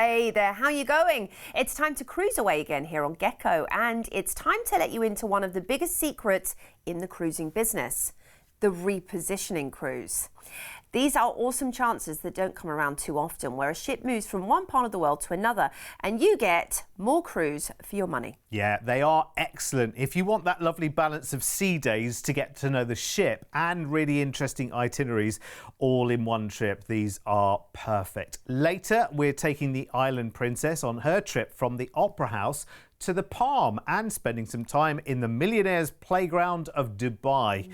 Hey there, how you going? It's time to cruise away again here on Gecko, and it's time to let you into one of the biggest secrets in the cruising business, the repositioning cruise. These are awesome chances that don't come around too often, where a ship moves from one part of the world to another and you get more cruise for your money. Yeah, they are excellent. If you want that lovely balance of sea days to get to know the ship and really interesting itineraries all in one trip, these are perfect. Later, we're taking the Island Princess on her trip from the Opera House to the Palm and spending some time in the millionaire's playground of Dubai.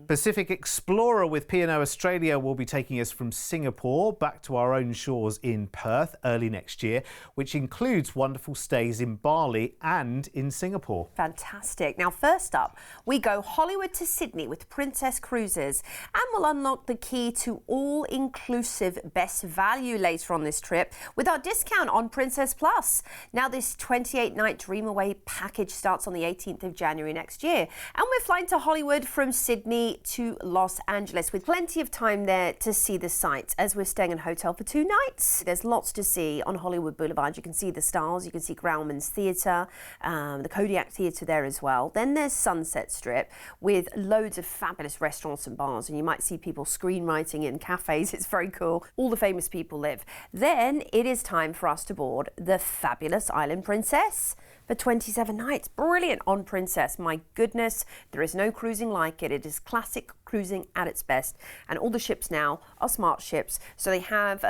Pacific Explorer with P&O Australia will be taking us from Singapore back to our own shores in Perth early next year, which includes wonderful stays in Bali and in Singapore. Fantastic. Now, first up, we go Hollywood to Sydney with Princess Cruises, and we'll unlock the key to all-inclusive best value later on this trip with our discount on Princess Plus. Now, this 28-night Dream Away package starts on the 18th of January next year, and we're flying to Hollywood from Sydney to Los Angeles with plenty of time there to see the sights as we're staying in a hotel for 2 nights. There's lots to see on Hollywood Boulevard. You can see the stars, you can see Grauman's Theatre, the Kodiak Theatre there as well. Then there's Sunset Strip with loads of fabulous restaurants and bars, and you might see people screenwriting in cafes. It's very cool. All the famous people live. Then it is time for us to board the fabulous Island Princess for 27 nights. Brilliant on Princess. My goodness, there is no cruising like it. It is classic cruising at its best. And all the ships now are smart ships. So they have,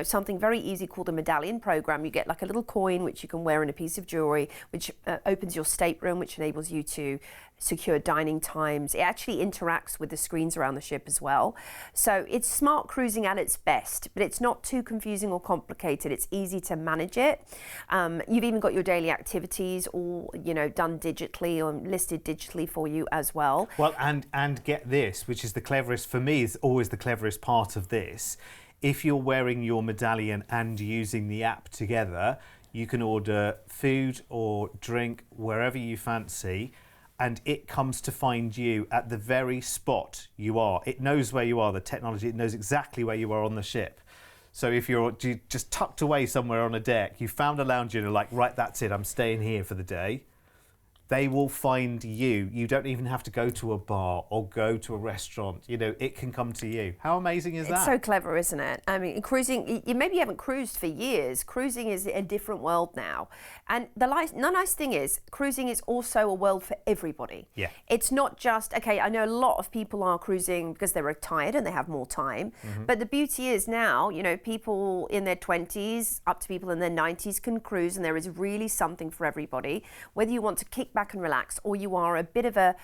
something very easy called a medallion program. You get like a little coin, which you can wear in a piece of jewelry, which opens your stateroom, which enables you to secure dining times. It actually interacts with the screens around the ship as well. So it's smart cruising at its best, but it's not too confusing or complicated. It's easy to manage it. You've even got your daily activities all, done digitally or listed digitally for you as well. Well, and get this, which is the cleverest, for me, is always the cleverest part of this. If you're wearing your medallion and using the app together, you can order food or drink wherever you fancy, and it comes to find you at the very spot you are. It knows where you are, the technology, it knows exactly where you are on the ship. So if you're just tucked away somewhere on a deck, you found a lounge and you're like, right, that's it, I'm staying here for the day. They will find you. You don't even have to go to a bar or go to a restaurant. It can come to you. How amazing is that? It's so clever, isn't it? I mean, cruising, maybe you haven't cruised for years. Cruising is a different world now. And the nice thing is, cruising is also a world for everybody. Yeah. It's not just, okay, I know a lot of people are cruising because they're retired and they have more time. But the beauty is now, people in their 20s up to people in their 90s can cruise, and there is really something for everybody. Whether you want to kick back and relax, or you are a bit of a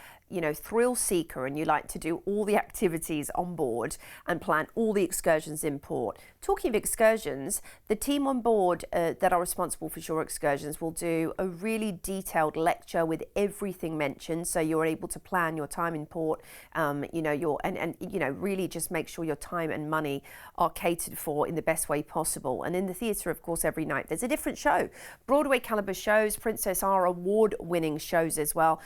thrill seeker and you like to do all the activities on board and plan all the excursions in port. Talking of excursions, the team on board that are responsible for shore excursions will do a really detailed lecture with everything mentioned, so you're able to plan your time in port, really just make sure your time and money are catered for in the best way possible. And in the theatre, of course, every night there's a different show. Broadway caliber shows, Princess are award-winning shows as well,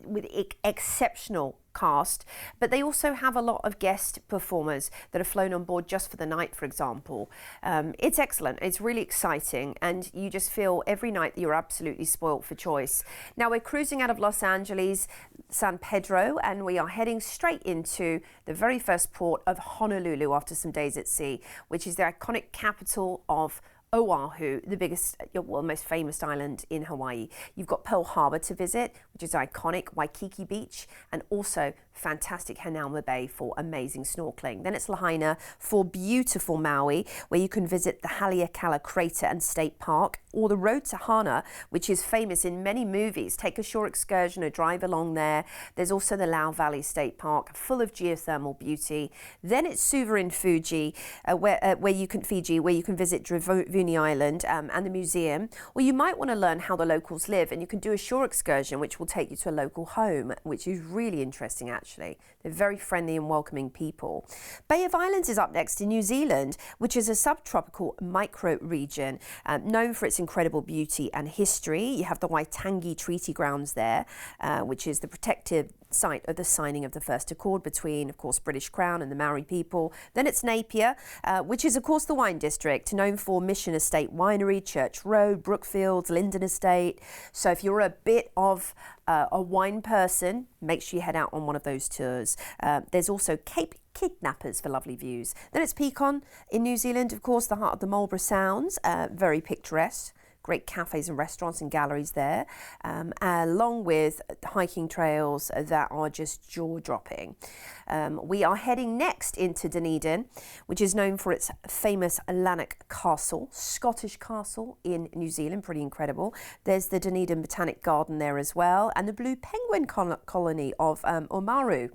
with exceptional cast, but they also have a lot of guest performers that are flown on board just for the night, for example. It's excellent, it's really exciting, and you just feel every night that you're absolutely spoilt for choice. Now we're cruising out of Los Angeles, San Pedro, and we are heading straight into the very first port of Honolulu after some days at sea, which is the iconic capital of Oahu, the biggest, most famous island in Hawaii. You've got Pearl Harbor to visit, which is iconic, Waikiki Beach, and also fantastic Hanauma Bay for amazing snorkeling. Then it's Lahaina for beautiful Maui, where you can visit the Haleakala Crater and State Park, or the Road to Hana, which is famous in many movies. Take a shore excursion, a drive along there. There's also the Lau Valley State Park, full of geothermal beauty. Then it's Suva in Fuji, where you can visit Drivuni Island and the museum. Or you might want to learn how the locals live, and you can do a shore excursion, which will take you to a local home, which is really interesting, actually. They're very friendly and welcoming people. Bay of Islands is up next in New Zealand, which is a subtropical micro-region known for its incredible beauty and history. You have the Waitangi Treaty Grounds there, which is the protected site of the signing of the first accord between, of course, British Crown and the Maori people. Then it's Napier, which is, of course, the wine district, known for Mission Estate Winery, Church Road, Brookfields, Linden Estate. So if you're a bit of a wine person, make sure you head out on one of those tours. There's also Cape Kidnappers for lovely views. Then it's Pecan in New Zealand, of course, the heart of the Marlborough Sounds, very picturesque. Great cafes and restaurants and galleries there, along with hiking trails that are just jaw-dropping. We are heading next into Dunedin, which is known for its famous Lanark Castle, Scottish castle in New Zealand, pretty incredible. There's the Dunedin Botanic Garden there as well, and the Blue Penguin colony of Oamaru.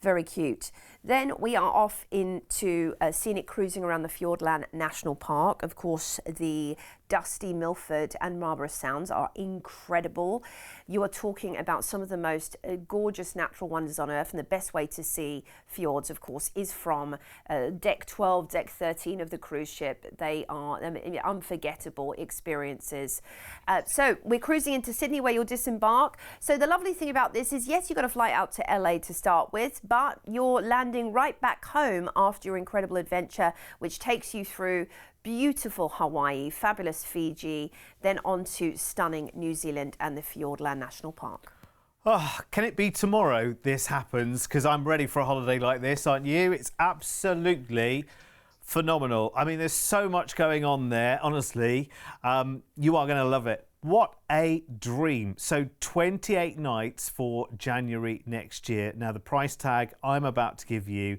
Very cute. Then we are off into scenic cruising around the Fiordland National Park. Of course, the Dusty, Milford and Marlborough Sounds are incredible. You are talking about some of the most gorgeous natural wonders on earth, and the best way to see fjords, of course, is from deck 12, deck 13 of the cruise ship. They are unforgettable experiences. So we're cruising into Sydney where you'll disembark. So the lovely thing about this is, yes, you've got a flight out to LA to start with, but you're landing right back home after your incredible adventure, which takes you through beautiful Hawaii, fabulous Fiji, then on to stunning New Zealand and the Fiordland National Park. Oh, can it be tomorrow this happens? Because I'm ready for a holiday like this, aren't you? It's absolutely phenomenal. I mean, there's so much going on there, honestly. You are going to love it. What a dream. So 28 nights for January next year. Now, the price tag I'm about to give you,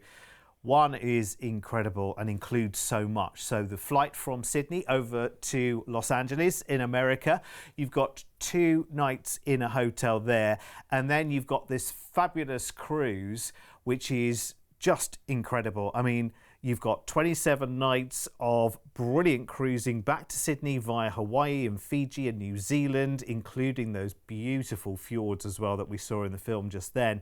one is incredible and includes so much. So the flight from Sydney over to Los Angeles in America, you've got 2 nights in a hotel there. And then you've got this fabulous cruise, which is just incredible. I mean, you've got 27 nights of brilliant cruising back to Sydney via Hawaii and Fiji and New Zealand, including those beautiful fjords as well that we saw in the film just then.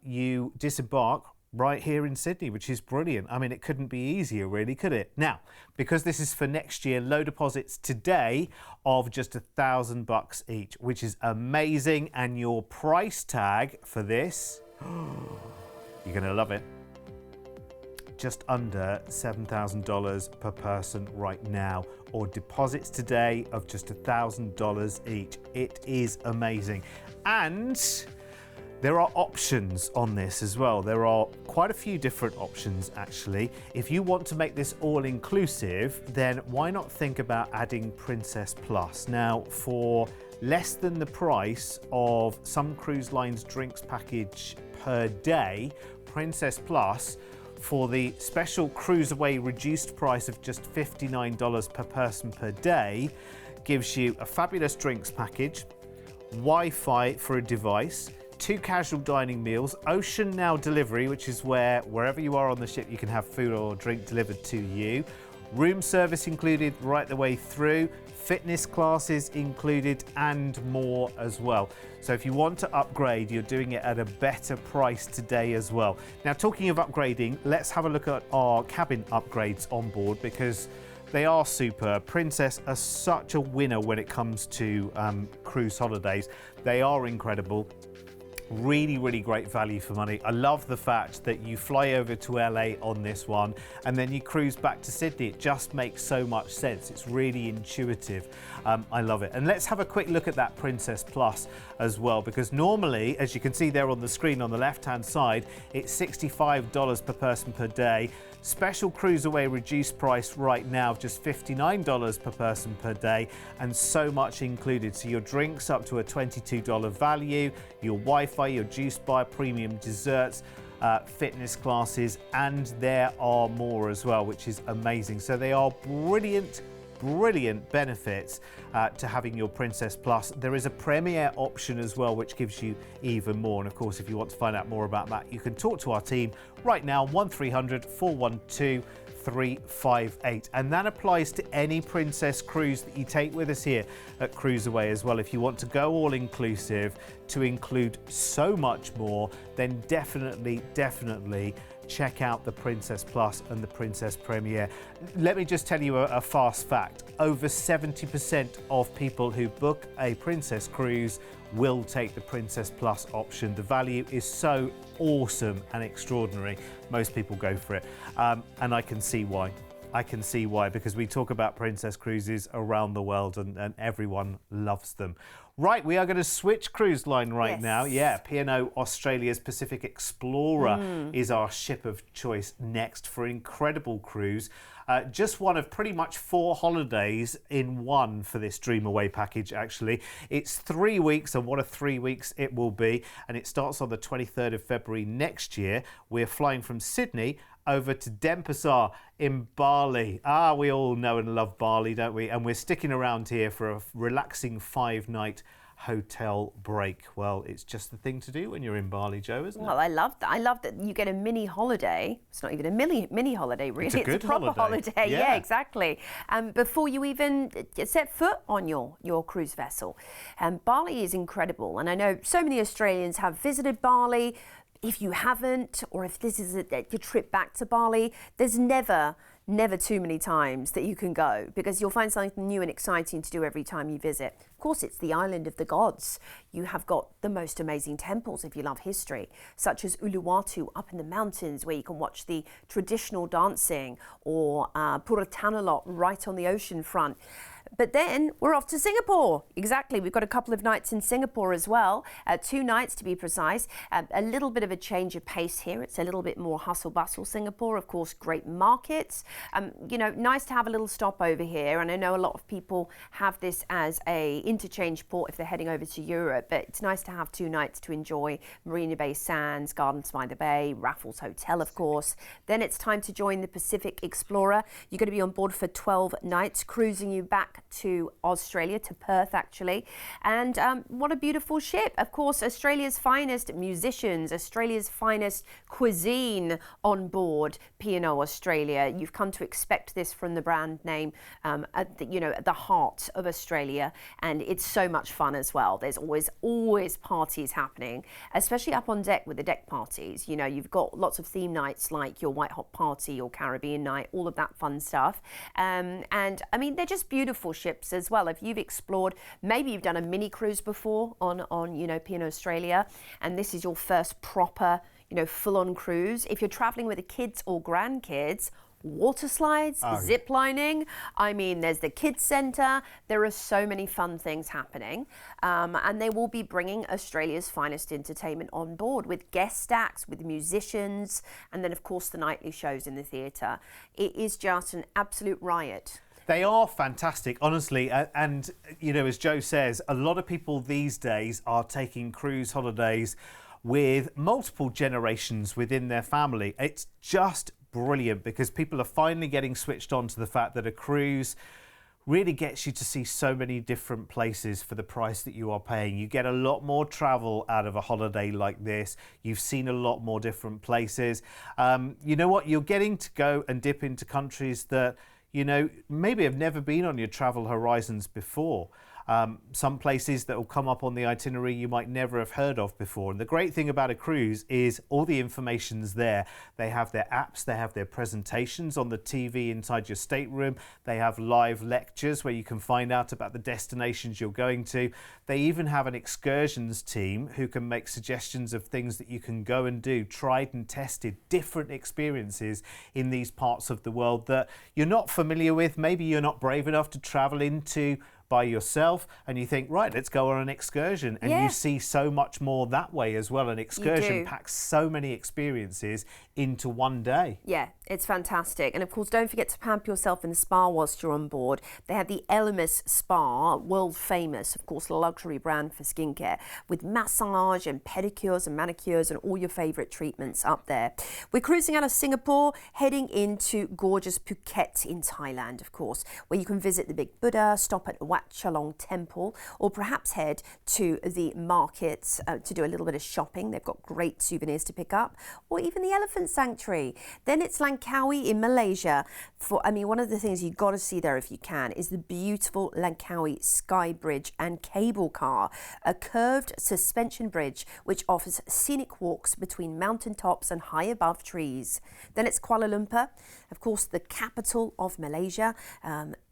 You disembark right here in Sydney, which is brilliant. I mean, it couldn't be easier, really, could it? Now, because this is for next year, low deposits today of just $1,000 each, which is amazing. And your price tag for this, you're going to love it. Just under $7,000 per person right now, or deposits today of just $1,000 each. It is amazing. And there are options on this as well. There are quite a few different options, actually. If you want to make this all-inclusive, then why not think about adding Princess Plus? Now, for less than the price of some cruise lines' drinks package per day, Princess Plus, for the special CruiseAway reduced price of just $59 per person per day, gives you a fabulous drinks package, Wi-Fi for a device, 2 casual dining meals, Ocean Now delivery, which is where wherever you are on the ship you can have food or drink delivered to you, room service included right the way through, fitness classes included, and more as well. So if you want to upgrade, you're doing it at a better price today as well. Now, talking of upgrading, let's have a look at our cabin upgrades on board, because they are superb. Princess are such a winner when it comes to cruise holidays. They are incredible. Really, really great value for money. I love the fact that you fly over to LA on this one and then you cruise back to Sydney. It just makes so much sense. It's really intuitive. I love it. And let's have a quick look at that Princess Plus as well, because normally, as you can see there on the screen on the left-hand side, it's $65 per person per day. Special CruiseAway reduced price right now of just $59 per person per day, and so much included. So your drinks up to a $22 value, your Wi-Fi, your juice bar, premium desserts, fitness classes, and there are more as well, which is amazing. So they are brilliant benefits to having your Princess Plus. There is a Premier option as well, which gives you even more. And of course, if you want to find out more about that, you can talk to our team right now, 1300 412 358, and that applies to any Princess cruise that you take with us here at CruiseAway as well. If you want to go all inclusive to include so much more, then definitely check out the Princess Plus and the Princess Premier. Let me just tell you a fast fact. Over 70% of people who book a Princess cruise will take the Princess Plus option. The value is so awesome and extraordinary. Most people go for it, and I can see why. I can see why, because we talk about Princess cruises around the world and everyone loves them. Right, we are going to switch cruise line now. Yeah, P&O Australia's Pacific Explorer is our ship of choice next for an incredible cruise. Just one of pretty much 4 holidays in one for this Dream Away package, actually. It's 3 weeks, and what a 3 weeks it will be. And it starts on the 23rd of February next year. We're flying from Sydney over to Denpasar in Bali. We all know and love Bali, don't we? And we're sticking around here for a relaxing 5-night hotel break. Well, it's just the thing to do when you're in Bali, Joe, isn't it? Well, I love that. I love that you get a mini holiday. It's not even a mini holiday, really. It's a proper holiday. Yeah, exactly. Before you even set foot on your cruise vessel. Bali is incredible. And I know so many Australians have visited Bali. If you haven't, or if this is your trip back to Bali, there's never too many times that you can go, because you'll find something new and exciting to do every time you visit. Of course, it's the island of the gods. You have got the most amazing temples if you love history, such as Uluwatu up in the mountains, where you can watch the traditional dancing, or Puratanalot right on the ocean front. But then we're off to Singapore. Exactly. We've got a couple of nights in Singapore as well. 2 nights to be precise. A little bit of a change of pace here. It's a little bit more hustle bustle Singapore. Of course, great markets. Nice to have a little stop over here. And I know a lot of people have this as a interchange port if they're heading over to Europe. But it's nice to have 2 nights to enjoy Marina Bay Sands, Gardens by the Bay, Raffles Hotel, of course. Then it's time to join the Pacific Explorer. You're going to be on board for 12 nights, cruising you back to Australia, to Perth actually. And what a beautiful ship. Of course, Australia's finest musicians, Australia's finest cuisine on board P&O Australia. You've come to expect this from the brand name at the heart of Australia, and it's so much fun as well. There's always parties happening, especially up on deck with the deck parties. You've got lots of theme nights like your White Hot Party, your Caribbean night, all of that fun stuff. And I mean, they're just beautiful ships as well. If you've explored, maybe you've done a mini cruise before on P&O Australia, and this is your first proper full-on cruise. If you're traveling with the kids or grandkids, water slides, zip lining. I mean, there's the kids centre. There are so many fun things happening, and they will be bringing Australia's finest entertainment on board, with guest acts, with musicians, and then of course the nightly shows in the theatre. It is just an absolute riot. They are fantastic, honestly. And, as Joe says, a lot of people these days are taking cruise holidays with multiple generations within their family. It's just brilliant, because people are finally getting switched on to the fact that a cruise really gets you to see so many different places for the price that you are paying. You get a lot more travel out of a holiday like this. You've seen a lot more different places. You know what? You're getting to go and dip into countries that maybe have never been on your travel horizons before. Some places that will come up on the itinerary you might never have heard of before. And the great thing about a cruise is all the information's there. They have their apps, they have their presentations on the TV inside your stateroom. They have live lectures where you can find out about the destinations you're going to. They even have an excursions team who can make suggestions of things that you can go and do, tried and tested, different experiences in these parts of the world that you're not familiar with. Maybe you're not brave enough to travel into by yourself, and you think, right, let's go on an excursion, and you see so much more that way as well. An excursion packs so many experiences into one day. Yeah, it's fantastic. And of course, don't forget to pamper yourself in the spa whilst you're on board. They have the Elemis Spa, world famous, of course, luxury brand for skincare, with massage and pedicures and manicures and all your favorite treatments up there. We're cruising out of Singapore, heading into gorgeous Phuket in Thailand, of course, where you can visit the Big Buddha, stop at Wat Wat Chalong Temple, or perhaps head to the markets to do a little bit of shopping. They've got great souvenirs to pick up, or even the elephant sanctuary. Then it's Langkawi in Malaysia. One of the things you've got to see there if you can is the beautiful Langkawi Sky Bridge and cable car, a curved suspension bridge which offers scenic walks between mountaintops and high above trees. Then it's Kuala Lumpur, of course the capital of Malaysia.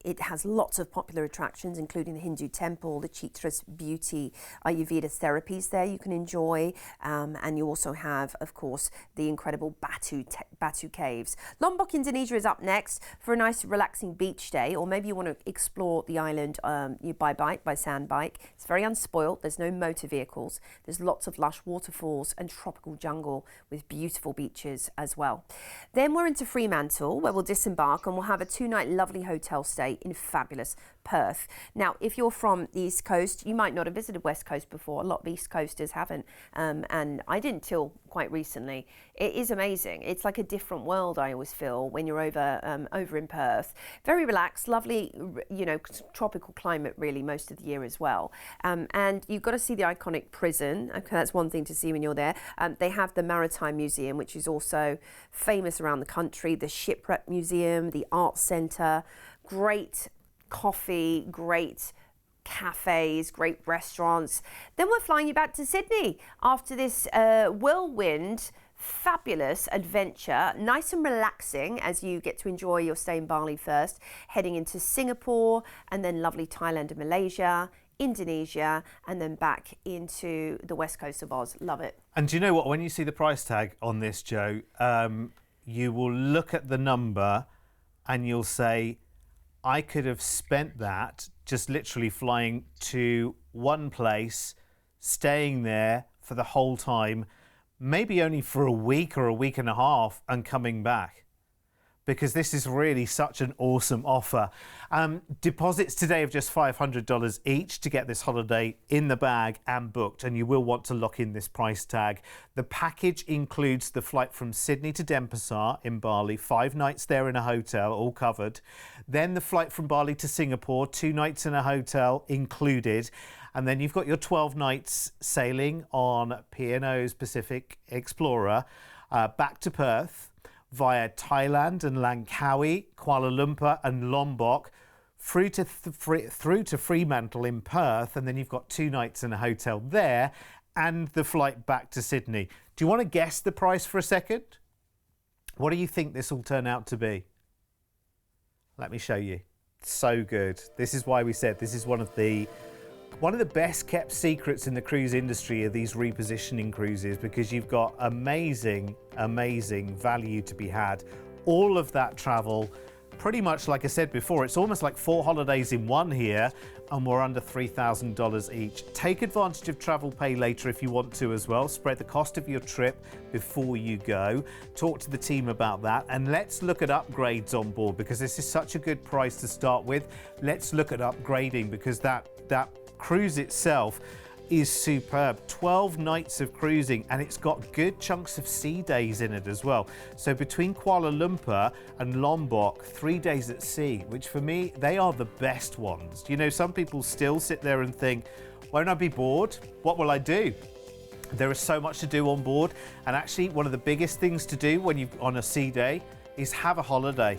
It has lots of popular attractions, including the Hindu temple, the Chitra's beauty, Ayurveda therapies there you can enjoy, and you also have, of course, the incredible Batu Caves. Lombok, Indonesia is up next for a nice relaxing beach day, or maybe you want to explore the island by sand bike. It's very unspoilt, there's no motor vehicles, there's lots of lush waterfalls and tropical jungle with beautiful beaches as well. Then we're into Fremantle, where we'll disembark and we'll have a 2-night lovely hotel stay in fabulous Perth. Now, if you're from the East Coast, you might not have visited West Coast before. A lot of East Coasters haven't, and I didn't till quite recently. It is amazing. It's like a different world, I always feel, when you're over in Perth. Very relaxed, lovely, tropical climate really most of the year as well. And you've got to see the iconic prison. Okay, that's one thing to see when you're there. They have the Maritime Museum, which is also famous around the country, the Shipwreck Museum, the Arts Centre, great coffee, great cafes, great restaurants. Then we're flying you back to Sydney after this whirlwind, fabulous adventure, nice and relaxing as you get to enjoy your stay in Bali first, heading into Singapore and then lovely Thailand and Malaysia, Indonesia, and then back into the west coast of Oz. Love it. And do you know what? When you see the price tag on this, Jo, you will look at the number and you'll say, I could have spent that just literally flying to one place, staying there for the whole time, maybe only for a week or a week and a half, and coming back. Because this is really such an awesome offer. Deposits today of just $500 each to get this holiday in the bag and booked, and you will want to lock in this price tag. The package includes the flight from Sydney to Denpasar in Bali, 5 nights there in a hotel, all covered. Then the flight from Bali to Singapore, 2 nights in a hotel included. And then you've got your 12 nights sailing on P&O's Pacific Explorer back to Perth, via Thailand and Langkawi, Kuala Lumpur and Lombok, through to Fremantle in Perth, and then you've got 2 nights in a hotel there, and the flight back to Sydney. Do you want to guess the price for a second? What do you think this will turn out to be? Let me show you. So good. This is why we said this is one of the best kept secrets in the cruise industry are these repositioning cruises, because you've got amazing value to be had. All of that travel, pretty much like I said before, it's almost like 4 holidays in one here, and we're under $3,000 each. Take advantage of Travel Pay Later if you want to as well. Spread the cost of your trip before you go. Talk to the team about that, and let's look at upgrades on board, because this is such a good price to start with. Let's look at upgrading, because that cruise itself is superb. 12 nights of cruising, and it's got good chunks of sea days in it as well. So between Kuala Lumpur and Lombok, 3 days at sea, which for me, they are the best ones. You know, some people still sit there and think, won't I be bored? What will I do? There is so much to do on board, and actually one of the biggest things to do when you're on a sea day is have a holiday.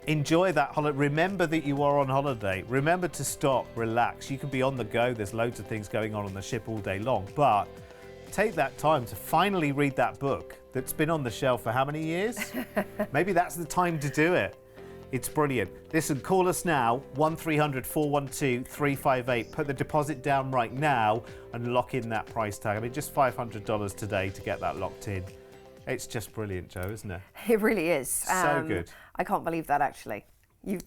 Enjoy that holiday. Remember that you are on holiday. Remember to stop, relax. You can be on the go. There's loads of things going on the ship all day long, but take that time to finally read that book that's been on the shelf for how many years? Maybe that's the time to do it. It's brilliant. Listen, call us now, 1300 412 358. Put the deposit down right now and lock in that price tag. I mean, just $500 today to get that locked in. It's just brilliant, Jo, isn't it? It really is. So good. I can't believe that, actually. You've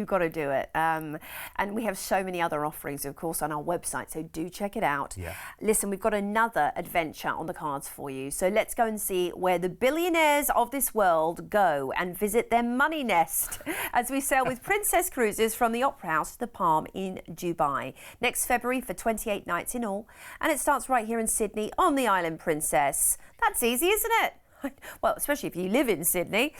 got to do it. And we have so many other offerings, of course, on our website, so do check it out. Yeah. Listen, we've got another adventure on the cards for you. So let's go and see where the billionaires of this world go and visit their money nest as we sail with Princess Cruises from the Opera House to the Palm in Dubai. Next February for 28 nights in all. And it starts right here in Sydney on the Island Princess. That's easy, isn't it? Well, especially if you live in Sydney.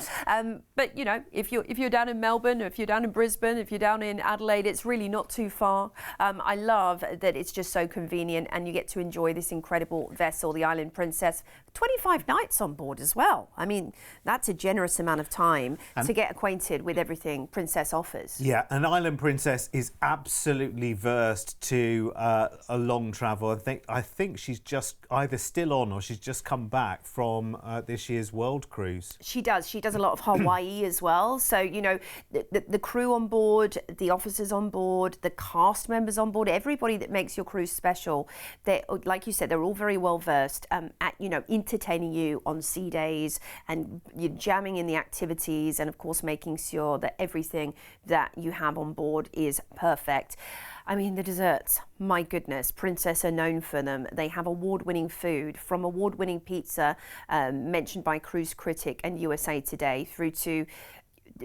But you know, if you're down in Melbourne, or if you're down in Brisbane, if you're down in Adelaide, it's really not too far. I love that it's just so convenient, and you get to enjoy this incredible vessel, the Island Princess. 25 nights on board as well. I mean, that's a generous amount of time to get acquainted with everything Princess offers. Yeah, an Island Princess is absolutely versed to a long travel. I think she's just either still on or she's just come back from this year's World Cruise. She does. She does a lot of Hawaii as well. So, you know, the crew on board, the officers on board, the cast members on board, everybody that makes your cruise special, they, like you said, they're all very well versed at, you know, entertaining you on sea days, and you're jamming in the activities, and of course making sure that everything that you have on board is perfect. I mean, the desserts, my goodness, Princess are known for them. They have award-winning food, from award-winning pizza mentioned by Cruise Critic and USA Today, through to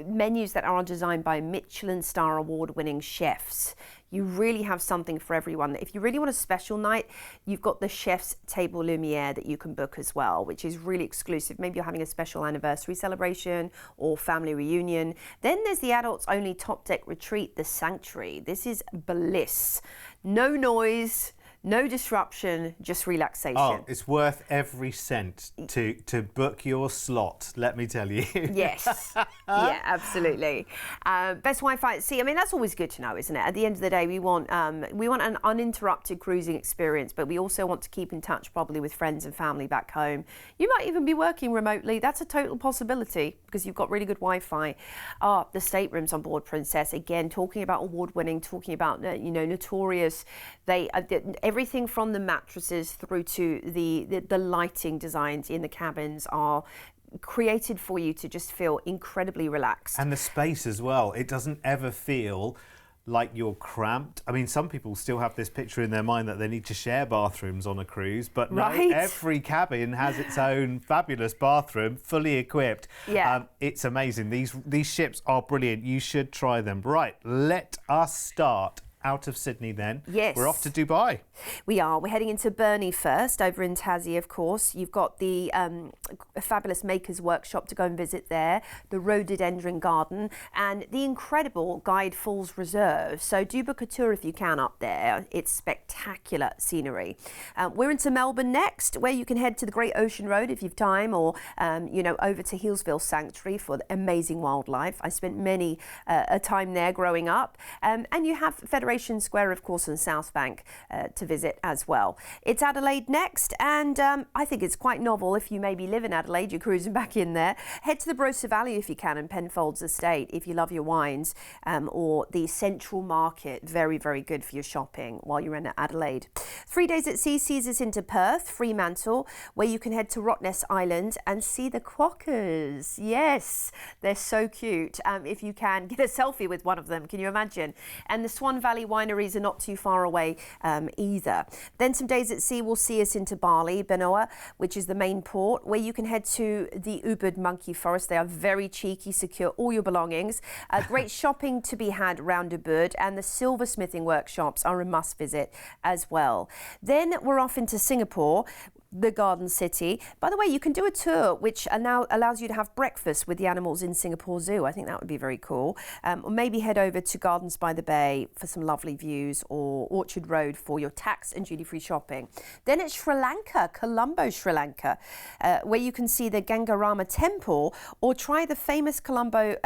menus that are designed by Michelin star award-winning chefs. You really have something for everyone. If you really want a special night, you've got the Chef's Table Lumiere that you can book as well, which is really exclusive. Maybe you're having a special anniversary celebration or family reunion. Then there's the adults-only top deck retreat, the Sanctuary. This is bliss. No noise, no disruption, just relaxation. Oh, it's worth every cent to book your slot, let me tell you. Yes, yeah, absolutely. Best Wi-Fi at sea. I mean, that's always good to know, isn't it? At the end of the day, we want an uninterrupted cruising experience, but we also want to keep in touch probably with friends and family back home. You might even be working remotely. That's a total possibility because you've got really good Wi-Fi. The staterooms on board Princess, again, talking about award-winning, talking about, you know, notorious. They everything from the mattresses through to the lighting designs in the cabins are created for you to just feel incredibly relaxed. And the space as well. It doesn't ever feel like you're cramped. I mean, some people still have this picture in their mind that they need to share bathrooms on a cruise, but no, every cabin has its own fabulous bathroom, fully equipped. Yeah. It's amazing. These ships are brilliant. You should try them. Right, let us start out of Sydney then. Yes. We're off to Dubai. We are. We're heading into Burnie first, over in Tassie, of course. You've got the fabulous Makers Workshop to go and visit there, the Rhododendron Garden, and the incredible Guide Falls Reserve. So do book a tour if you can up there. It's spectacular scenery. We're into Melbourne next, where you can head to the Great Ocean Road if you've time, or you know, over to Healesville Sanctuary for amazing wildlife. I spent many a time there growing up. And you have Federation Square, of course, on South Bank to visit as well. It's Adelaide next, and I think it's quite novel. If you maybe live in Adelaide, you're cruising back in there. Head to the Barossa Valley if you can, and Penfolds Estate if you love your wines, or the Central Market. Very, very good for your shopping while you're in Adelaide. 3 days at sea sees us into Perth, Fremantle, where you can head to Rottnest Island and see the quokkas. Yes, they're so cute. If you can, get a selfie with one of them. Can you imagine? And the Swan Valley wineries are not too far away either. Then some days at sea will see us into Bali, Benoa, which is the main port, where you can head to the Ubud Monkey Forest. They are very cheeky, secure all your belongings. Great shopping to be had around Ubud, and the silversmithing workshops are a must visit as well. Then we're off into Singapore, the Garden City. By the way, you can do a tour which now allows you to have breakfast with the animals in Singapore Zoo. I think that would be very cool. Or maybe head over to Gardens by the Bay for some lovely views, or Orchard Road for your tax and duty-free shopping. Then it's Sri Lanka, Colombo, Sri Lanka, where you can see the Gangarama Temple, or try the famous Colombo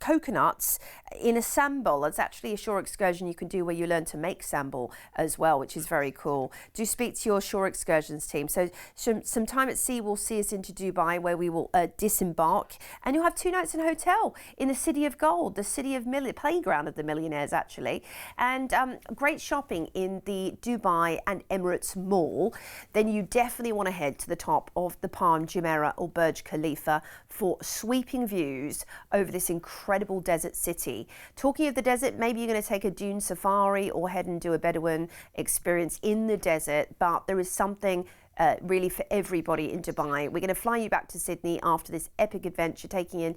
coconuts in a sambal. It's actually a shore excursion you can do where you learn to make sambal as well, which is very cool. Do speak to your shore excursions team. So some time at sea will see us into Dubai, where we will disembark, and you'll have 2 nights in a hotel in the City of Gold, the city of playground of the millionaires actually, and great shopping in the Dubai and Emirates Mall. Then you definitely want to head to the top of the Palm Jumeirah or Burj Khalifa for sweeping views over this incredible desert city. Talking of the desert, maybe you're going to take a dune safari or head and do a Bedouin experience in the desert, but there is something really for everybody in Dubai. We're going to fly you back to Sydney after this epic adventure, taking in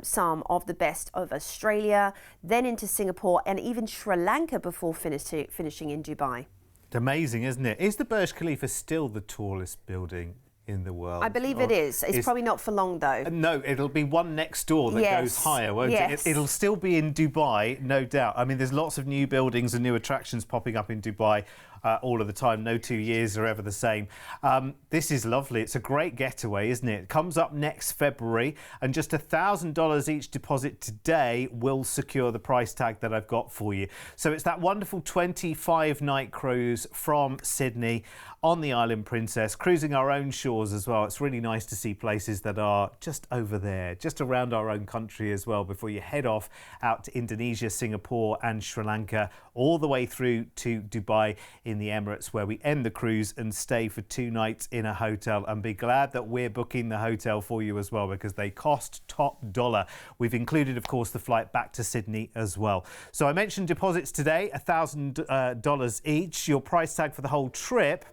some of the best of Australia, then into Singapore and even Sri Lanka before finishing in Dubai. It's amazing, isn't it? Is the Burj Khalifa still the tallest building in the world. I believe it is. It's probably not for long, though. No, it'll be one next door that goes higher, won't it? It'll still be in Dubai, no doubt. I mean, there's lots of new buildings and new attractions popping up in Dubai all of the time. No 2 years are ever the same. This is lovely. It's a great getaway, isn't it? It comes up next February, and just $1,000 each deposit today will secure the price tag that I've got for you. So it's that wonderful 25-night cruise from Sydney on the Island Princess, cruising our own shores as well. It's really nice to see places that are just over there, just around our own country as well, before you head off out to Indonesia, Singapore and Sri Lanka, all the way through to Dubai in the Emirates, where we end the cruise and stay for 2 nights in a hotel. And be glad that we're booking the hotel for you as well, because they cost top dollar. We've included, of course, the flight back to Sydney as well. So I mentioned deposits today, $1,000 each. Your price tag for the whole trip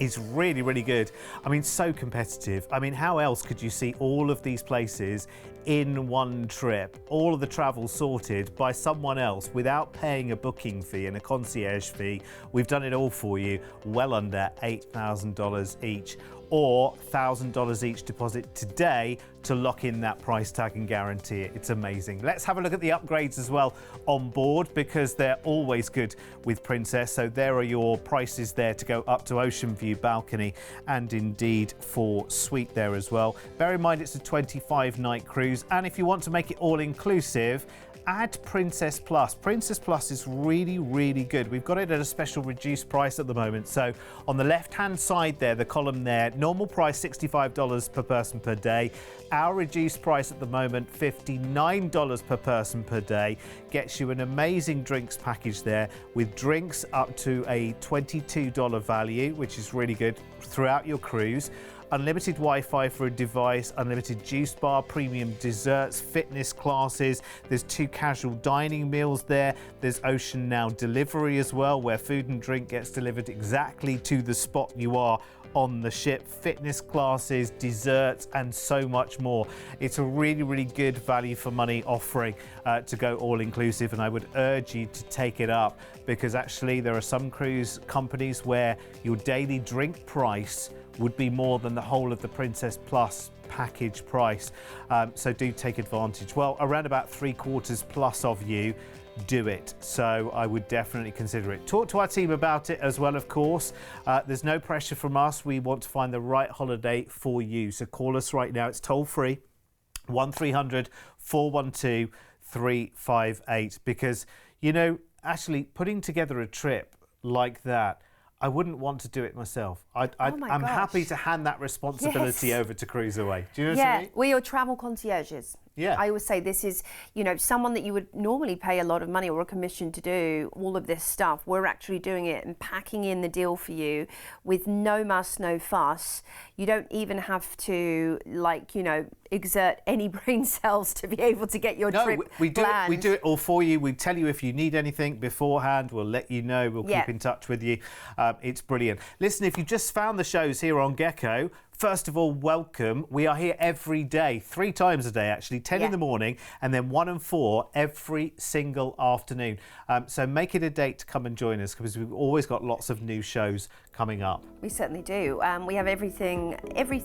is really, really good. I mean, so competitive. I mean, how else could you see all of these places in one trip? All of the travel sorted by someone else without paying a booking fee and a concierge fee. We've done it all for you, well under $8,000 each, or $1,000 each deposit today to lock in that price tag and guarantee it. It's amazing. Let's have a look at the upgrades as well on board, because they're always good with Princess. So there are your prices there to go up to ocean view, balcony, and indeed for suite there as well. Bear in mind it's a 25-night cruise, and if you want to make it all inclusive, add Princess Plus. Princess Plus is really, really good. We've got it at a special reduced price at the moment. So on the left-hand side there, the column there, normal price $65 per person per day. Our reduced price at the moment, $59 per person per day, gets you an amazing drinks package there, with drinks up to a $22 value, which is really good throughout your cruise. Unlimited Wi-Fi for a device, unlimited juice bar, premium desserts, fitness classes. There's 2 casual dining meals there. There's Ocean Now delivery as well, where food and drink gets delivered exactly to the spot you are on the ship. Fitness classes, desserts, and so much more. It's a really, really good value for money offering to go all inclusive, and I would urge you to take it up, because actually there are some cruise companies where your daily drink price would be more than the whole of the Princess Plus package price. So do take advantage. Well, around about 3/4 plus of you do it. So I would definitely consider it. Talk to our team about it as well, of course. There's no pressure from us. We want to find the right holiday for you. So call us right now. It's toll free, 1300 412 358. Because, you know, actually putting together a trip like that, I wouldn't want to do it myself. I'm happy to hand that responsibility over to CruiseAway. Do you know what I mean? We're your travel concierges. Yeah. I always say this is, you know, someone that you would normally pay a lot of money or a commission to do all of this stuff. We're actually doing it and packing in the deal for you with no muss, no fuss. You don't even have to, like, you know, exert any brain cells to be able to get your trip planned. We do it all for you. We tell you if you need anything beforehand. We'll let you know. We'll keep in touch with you. It's brilliant. Listen, if you just found the shows here on Gecko, first of all, welcome. We are here every day, 3 times a day actually, 10 in the morning and then 1 and 4 every single afternoon. So make it a date to come and join us, because we've always got lots of new shows coming up. We certainly do. We have everything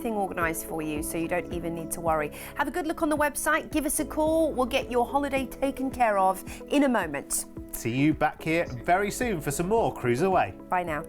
organised for you, so you don't even need to worry. Have a good look on the website. Give us a call. We'll get your holiday taken care of in a moment. See you back here very soon for some more CruiseAway. Bye now.